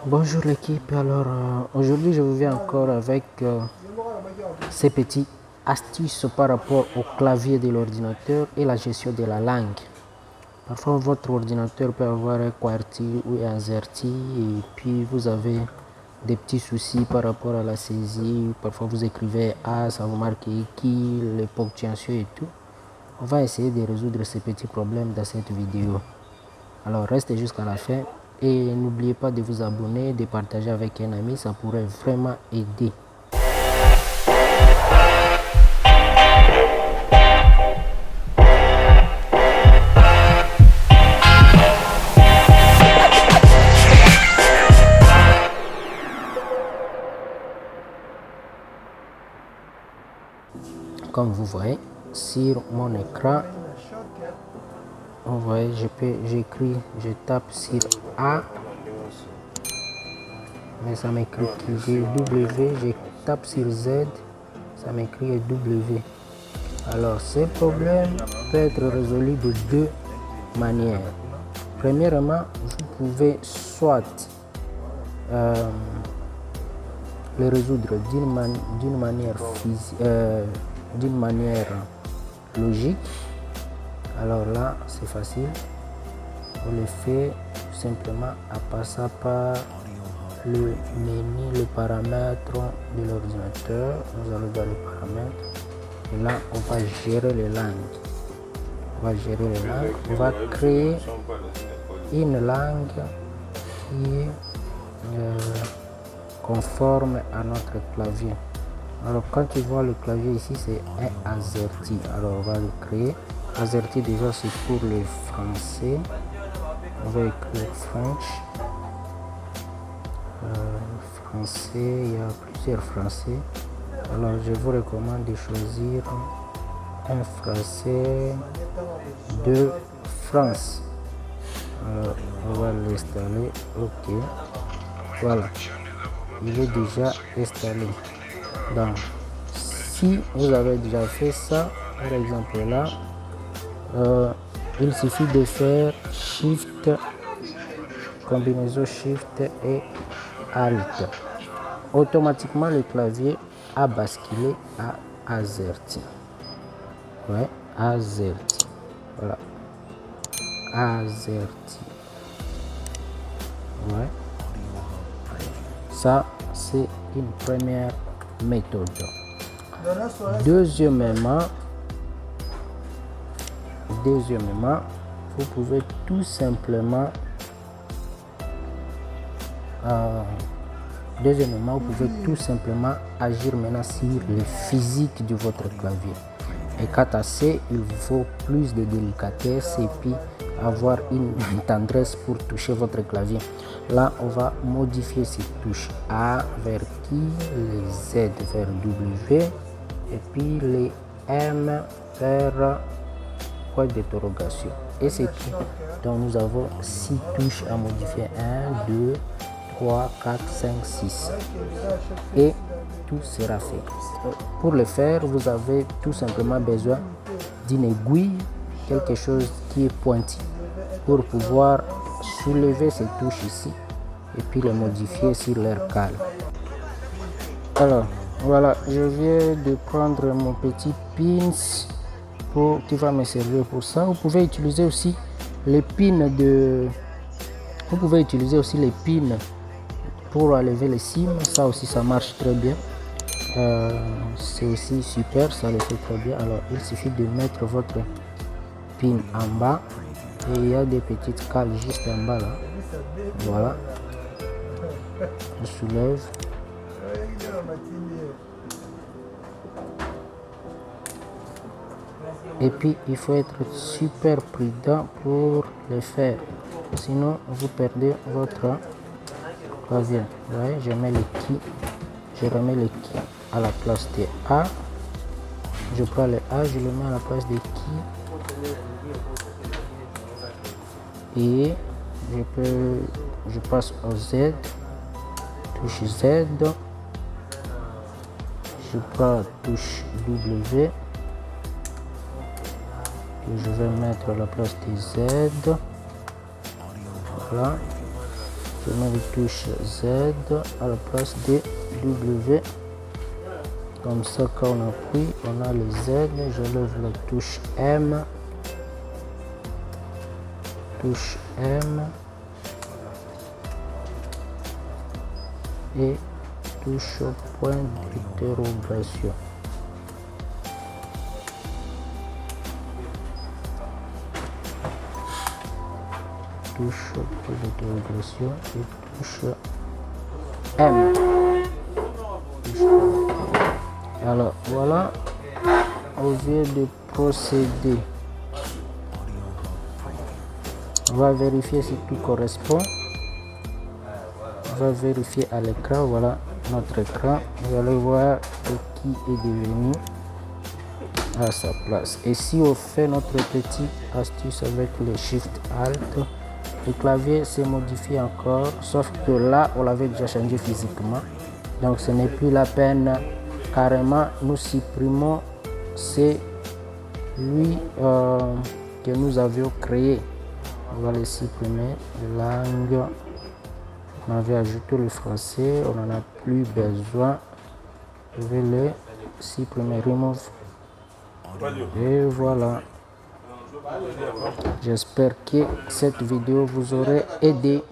Bonjour l'équipe, alors aujourd'hui je vous viens encore avec ces petites astuces par rapport au clavier de l'ordinateur et la gestion de la langue. Parfois votre ordinateur peut avoir un QWERTY ou un AZERTY et puis vous avez des petits soucis par rapport à la saisie. Parfois vous écrivez A, ça vous marque qui, les ponctuations et tout. On va essayer de résoudre ces petits problèmes dans cette vidéo. Alors restez jusqu'à la fin et n'oubliez pas de vous abonner, de partager avec un ami, ça pourrait vraiment aider. Comme vous voyez sur mon écran, vous voyez, j'écris, je tape sur A, mais ça m'écrit W, je tape sur Z, ça m'écrit W. Alors ce problème peut être résolu de deux manières. Premièrement, vous pouvez soit le résoudre d'une manière logique. Alors là, c'est facile. On le fait tout simplement en passant par le menu, le paramètre de l'ordinateur. Nous allons dans les paramètres. Et là, on va gérer les langues. On va créer une langue qui est conforme à notre clavier. Alors quand tu vois le clavier ici, c'est un AZERTY. Alors on va le créer. AZERTY déjà c'est pour le français. On va écrire French. Français, il y a plusieurs français. Alors je vous recommande de choisir un français de France. Alors on va l'installer. Ok. Voilà. Il est déjà installé. Donc, si vous avez déjà fait ça, par exemple là, il suffit de faire Shift, combinaison Shift et Alt. Automatiquement, le clavier a basculé à AZERTY. Ouais, AZERTY. Voilà. AZERTY. Ouais. Ça, c'est une première méthode. Deuxièmement, vous pouvez tout simplement agir maintenant sur le physique de votre clavier. Et quant à ça, il faut plus de délicatesse et puis avoir une tendresse pour toucher votre clavier. Là, on va modifier ces touches A vers qui, les Z vers W et puis les M vers point d'interrogation. Et c'est tout. Donc nous avons 6 touches à modifier. 1, 2, 3, 4, 5, 6. Et tout sera fait. Pour le faire, vous avez tout simplement besoin d'une aiguille, quelque chose qui est pointu, pour pouvoir soulever ces touches ici et puis les modifier sur leur cale. Alors voilà, je viens de prendre mon petit pins qui va me servir pour ça. Vous pouvez utiliser aussi les pins pour enlever les cimes. Ça aussi, ça marche très bien. C'est aussi super, ça le fait très bien. Alors il suffit de mettre votre pin en bas et il y a des petites cales juste en bas là. Voilà, je soulève. Et puis il faut être super prudent pour le faire, sinon vous perdez votre clavier. Vous voyez, je remets le qui à la place de A. Je prends le A, je le mets à la place de qui. Et je passe au Z, touche Z. Je prends touche W. Que je vais mettre à la place de Z. Voilà. Je mets la touche Z à la place de W. Comme ça, quand on appuie, on a le Z. Je lève la touche M. Touche M. Et touche point d'interrogation. Touche point d'interrogation et touche M. Alors voilà, on vient de procéder. On va vérifier si tout correspond. On va vérifier à l'écran. Voilà notre écran. Vous allez voir qui est devenu à sa place. Et si on fait notre petite astuce avec le Shift Alt, le clavier s'est modifié encore, sauf que là on l'avait déjà changé physiquement, donc ce n'est plus la peine. Carrément, nous supprimons celui que nous avions créé. On va le supprimer. Langue, on avait ajouté le français, on n'en a plus besoin. Je vais le supprimer, remove. Et voilà. J'espère que cette vidéo vous aurait aidé.